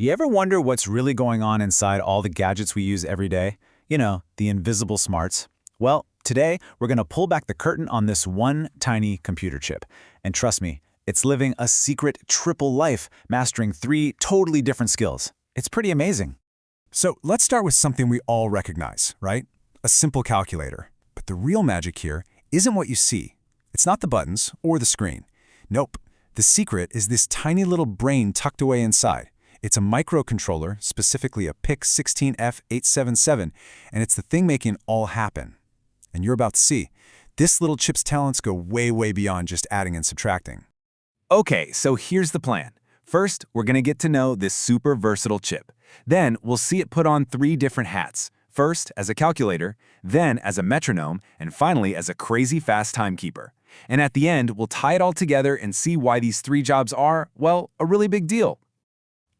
You ever wonder what's really going on inside all the gadgets we use every day? You know, the invisible smarts. Well, today we're going to pull back the curtain on this one tiny computer chip. And trust me, it's living a secret triple life, mastering 3 totally different skills. It's pretty amazing. So let's start with something we all recognize, right? A simple calculator. But the real magic here isn't what you see. It's not the buttons or the screen. Nope. The secret is this tiny little brain tucked away inside. It's a microcontroller, specifically a PIC16F877, and it's the thing making it all happen. And you're about to see, this little chip's talents go way, way beyond just adding and subtracting. Okay, so here's the plan. First, we're going to get to know this super versatile chip. Then, we'll see it put on 3 different hats. First, as a calculator, then as a metronome, and finally as a crazy fast timekeeper. And at the end, we'll tie it all together and see why these 3 jobs are, well, a really big deal.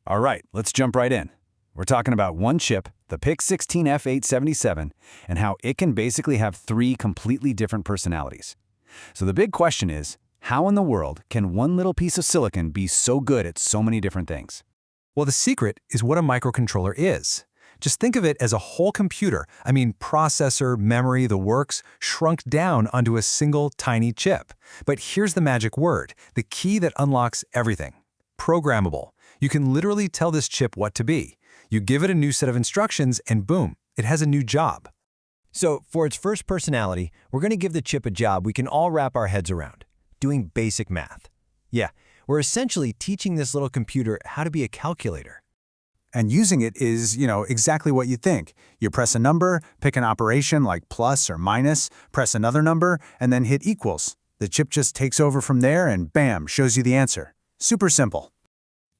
All right, let's jump right in. We're talking about one chip, the PIC16F877, and how it can basically have 3 completely different personalities. So the big question is, how in the world can one little piece of silicon be so good at so many different things? Well, the secret is what a microcontroller is. Just think of it as a whole computer, processor, memory, the works, shrunk down onto a single tiny chip. But here's the magic word, the key that unlocks everything: programmable. You can literally tell this chip what to be. You give it a new set of instructions and boom, it has a new job. So for its first personality, we're going to give the chip a job we can all wrap our heads around: doing basic math. Yeah, we're essentially teaching this little computer how to be a calculator. And using it is, exactly what you think. You press a number, pick an operation like plus or minus, press another number, and then hit equals. The chip just takes over from there and bam, shows you the answer. Super simple.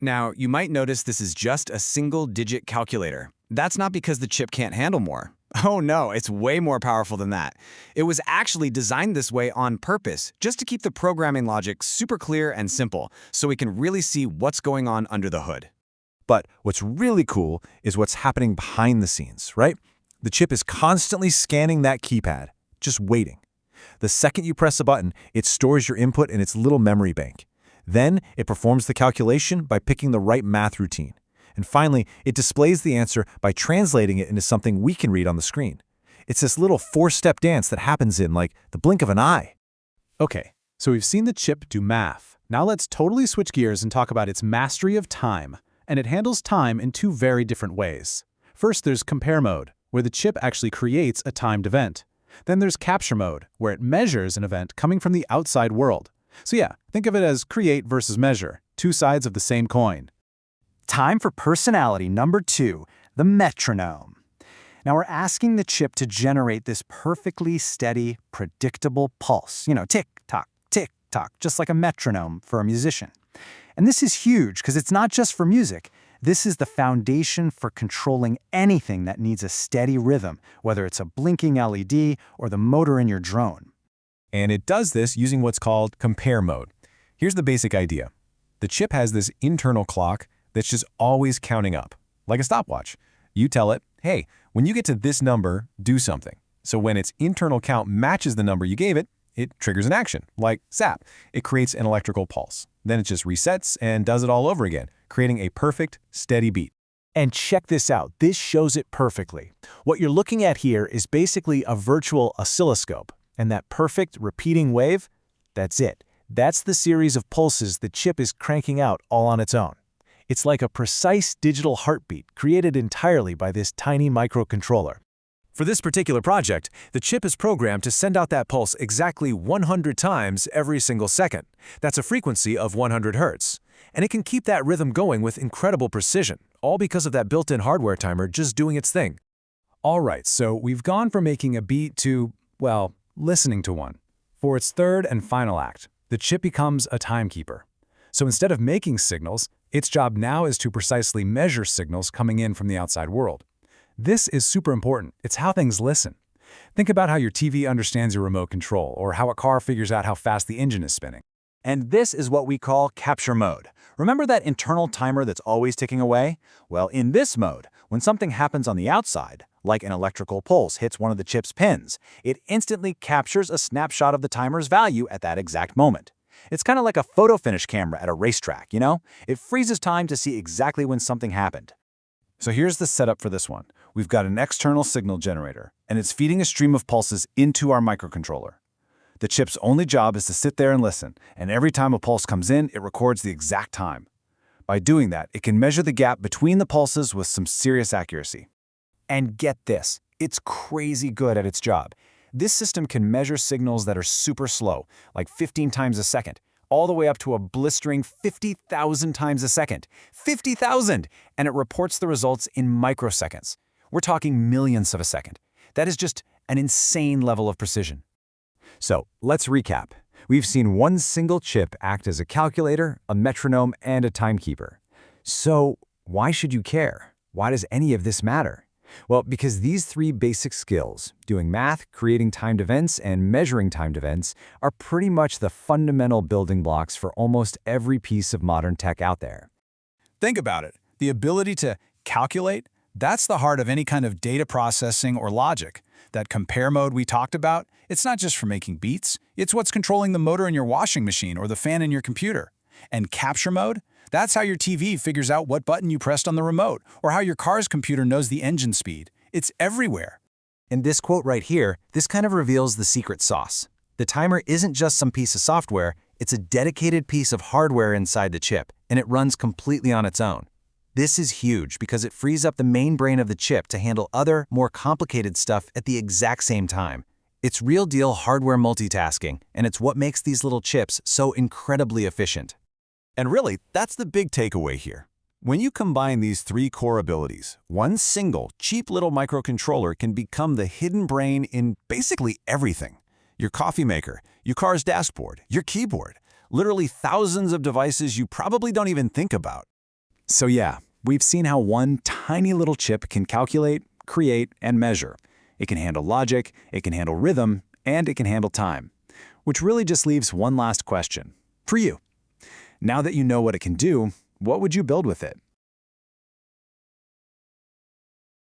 Now, you might notice this is just a single-digit calculator. That's not because the chip can't handle more. Oh no, it's way more powerful than that. It was actually designed this way on purpose, just to keep the programming logic super clear and simple, so we can really see what's going on under the hood. But what's really cool is what's happening behind the scenes, right? The chip is constantly scanning that keypad, just waiting. The second you press a button, it stores your input in its little memory bank. Then, it performs the calculation by picking the right math routine. And finally, it displays the answer by translating it into something we can read on the screen. It's this little 4-step dance that happens in, like, the blink of an eye. Okay, so we've seen the chip do math. Now let's totally switch gears and talk about its mastery of time. And it handles time in 2 very different ways. First, there's compare mode, where the chip actually creates a timed event. Then there's capture mode, where it measures an event coming from the outside world. So yeah, think of it as create versus measure, 2 sides of the same coin. Time for personality number 2, the metronome. Now we're asking the chip to generate this perfectly steady, predictable pulse. Tick, tock, just like a metronome for a musician. And this is huge because it's not just for music. This is the foundation for controlling anything that needs a steady rhythm, whether it's a blinking LED or the motor in your drone. And it does this using what's called compare mode. Here's the basic idea. The chip has this internal clock that's just always counting up, like a stopwatch. You tell it, hey, when you get to this number, do something. So when its internal count matches the number you gave it, it triggers an action, like zap. It creates an electrical pulse. Then it just resets and does it all over again, creating a perfect, steady beat. And check this out, this shows it perfectly. What you're looking at here is basically a virtual oscilloscope. And that perfect repeating wave, that's it. That's the series of pulses the chip is cranking out all on its own. It's like a precise digital heartbeat created entirely by this tiny microcontroller. For this particular project, the chip is programmed to send out that pulse exactly 100 times every single second. That's a frequency of 100 Hertz. And it can keep that rhythm going with incredible precision, all because of that built-in hardware timer just doing its thing. All right, so we've gone from making a beat to, well, listening to one. For its third and final act, the chip becomes a timekeeper. So instead of making signals, its job now is to precisely measure signals coming in from the outside world. This is super important. It's how things listen. Think about how your TV understands your remote control, or how a car figures out how fast the engine is spinning. And this is what we call capture mode. Remember that internal timer that's always ticking away? Well, in this mode, when something happens on the outside, like an electrical pulse hits one of the chip's pins, it instantly captures a snapshot of the timer's value at that exact moment. It's kind of like a photo finish camera at a racetrack, you know? It freezes time to see exactly when something happened. So here's the setup for this one. We've got an external signal generator, and it's feeding a stream of pulses into our microcontroller. The chip's only job is to sit there and listen, and every time a pulse comes in, it records the exact time. By doing that, it can measure the gap between the pulses with some serious accuracy. And get this, it's crazy good at its job. This system can measure signals that are super slow, like 15 times a second, all the way up to a blistering 50,000 times a second. 50,000! And it reports the results in microseconds. We're talking millionths of a second. That is just an insane level of precision. So let's recap. We've seen one single chip act as a calculator, a metronome, and a timekeeper. So why should you care? Why does any of this matter? Well, because these three basic skills, doing math, creating timed events, and measuring timed events, are pretty much the fundamental building blocks for almost every piece of modern tech out there. Think about it. The ability to calculate, that's the heart of any kind of data processing or logic. That compare mode we talked about, it's not just for making beats, it's what's controlling the motor in your washing machine or the fan in your computer. And capture mode, that's how your TV figures out what button you pressed on the remote, or how your car's computer knows the engine speed. It's everywhere. And this quote right here, this kind of reveals the secret sauce. The timer isn't just some piece of software, it's a dedicated piece of hardware inside the chip, and it runs completely on its own. This is huge because it frees up the main brain of the chip to handle other, more complicated stuff at the exact same time. It's real-deal hardware multitasking, and it's what makes these little chips so incredibly efficient. And really, that's the big takeaway here. When you combine these three core abilities, one single, cheap little microcontroller can become the hidden brain in basically everything. Your coffee maker, your car's dashboard, your keyboard, literally thousands of devices you probably don't even think about. So yeah, we've seen how one tiny little chip can calculate, create, and measure. It can handle logic, it can handle rhythm, and it can handle time. Which really just leaves one last question. For you. Now that you know what it can do, what would you build with it?